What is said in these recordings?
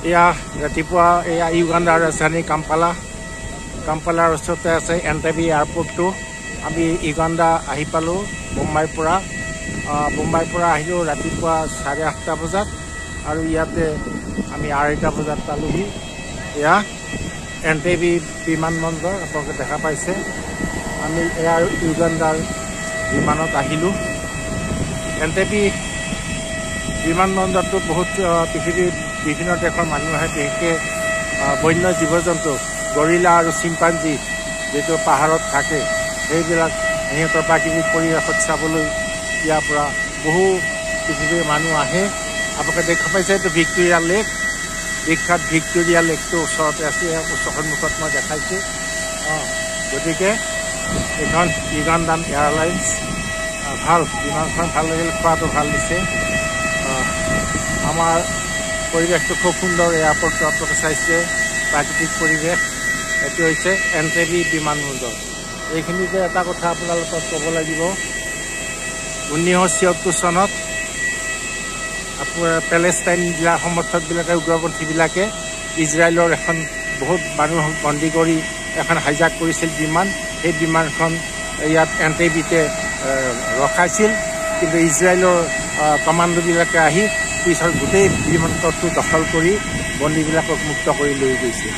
এয়া ৰাতিপুৱা এয়া ইউগাণ্ডাৰ ৰাজধানী কাম্পালাৰ ওচৰতে আছে এণ্টেবি এয়াৰপৰ্টটো। আমি ইউগাণ্ডা আহি পালোঁ বোম্বাইৰ পৰা আহিলোঁ ৰাতিপুৱা 8:30 বজাত আৰু ইয়াতে আমি 2:30 বজাত পালোহি। এয়া এণ্টেবি বিমানবন্দৰ আপোনালোকে দেখা পাইছে। আমি এয়াৰ ইউগাণ্ডাৰ বিমানত আহিলোঁ। এণ্টেবি বিমানবন্দৰটো বহুত পৃথিৱীৰ বিভিন্ন দেশৰ মানুহ আহে, বিশেষকৈ বন্য জীৱ জন্তু গৰিলা আৰু চিম্পাঞ্জী যিটো পাহাৰত থাকে সেইবিলাক সিহঁতৰ প্ৰাকৃতিক পৰিৱেশত চাবলৈ ইয়াৰ পৰা বহু পৃথিৱীৰ মানুহ আহে। আপোনালোকে দেখা পাইছে এইটো ভিক্টৰিয়া লেক, বিখ্যাত ভিক্টৰিয়া লেকটো ওচৰতে আছে, সন্মুখত মই দেখাইছোঁ। গতিকে এইখন ইউগাণ্ডান এয়াৰলাইন্স ভাল, বিমানখন ভাল লাগিল, খোৱাটো ভাল দিছে। আমাৰ পৰিৱেশটো খুব সুন্দৰ। এয়াৰপৰ্টটো আপোনালোকে চাইছে, প্ৰাকৃতিক পৰিৱেশ। এইটো হৈছে এণ্টেবি বিমানবন্দৰ। এইখিনিতে এটা কথা আপোনালোকক ক'ব লাগিব, 1976 চনত আপোনাৰ পেলেষ্টাইন সমৰ্থকবিলাকে, উগ্ৰপন্থীবিলাকে ইজৰাইলৰ এখন বহুত মানুহক বন্দী কৰি এখন হাইজাক কৰিছিল বিমান। সেই বিমানখন ইয়াত এণ্টেবিতে ৰখাইছিল, কিন্তু ইজৰাইলৰ কমাণ্ডোবিলাকে আহি পিছত গোটেই বিমানবন্দৰটো দখল কৰি বন্দীবিলাকক মুক্ত কৰি লৈ গৈছিল।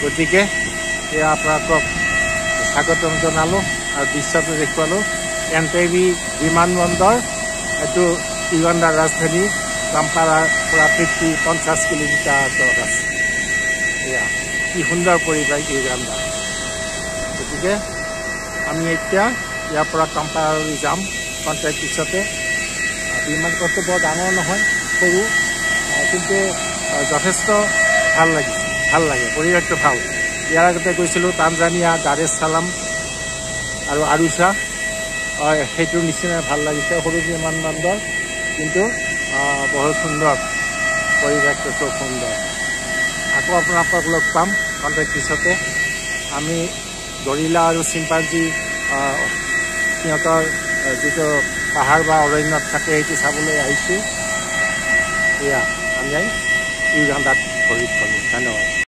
গতিকে এয়া আপোনালোকক স্বাগতম জনালোঁ আৰু দৃশ্যটো দেখুৱালোঁ। এণ্টেবি বিমানবন্দৰ, এইটো ইউগাণ্ডাৰ ৰাজধানী কাম্পালাৰ পৰা 50 কিলোমিটাৰ আঁতৰত আছে। এয়া কি সুন্দৰ পৰিৱেশ ইউগাণ্ডা। গতিকে আমি এতিয়া ইয়াৰ পৰা কাম্পালালৈ যাম কণ্টেক্ট পিছতে। বিমানবন্দৰটো বৰ ডাঙৰ নহয়, সৰু, কিন্তু যথেষ্ট ভাল লাগিছে, ভাল লাগে, পৰিৱেশটো ভাল। ইয়াৰ আগতে গৈছিলোঁ তানজানিয়া, দাৰ এছ ছালাম আৰু আৰুচা, সেইটোৰ নিচিনা ভাল লাগিছে, সৰু বিমানবন্দৰ, কিন্তু বহুত সুন্দৰ, পৰিৱেশটো খুব সুন্দৰ। আকৌ আপোনালোকক লগ পাম কণ্টেক্ট পিছতে। আমি গৰিলা আৰু চিম্পাঞ্জী সিহঁতৰ যিটো পাহাৰ বা অৰণ্যত থাকে সেইটো চাবলৈ আহিছোঁ। এয়া আমি ইউগাণ্ডাত ভৰি পালোঁ। ধন্যবাদ।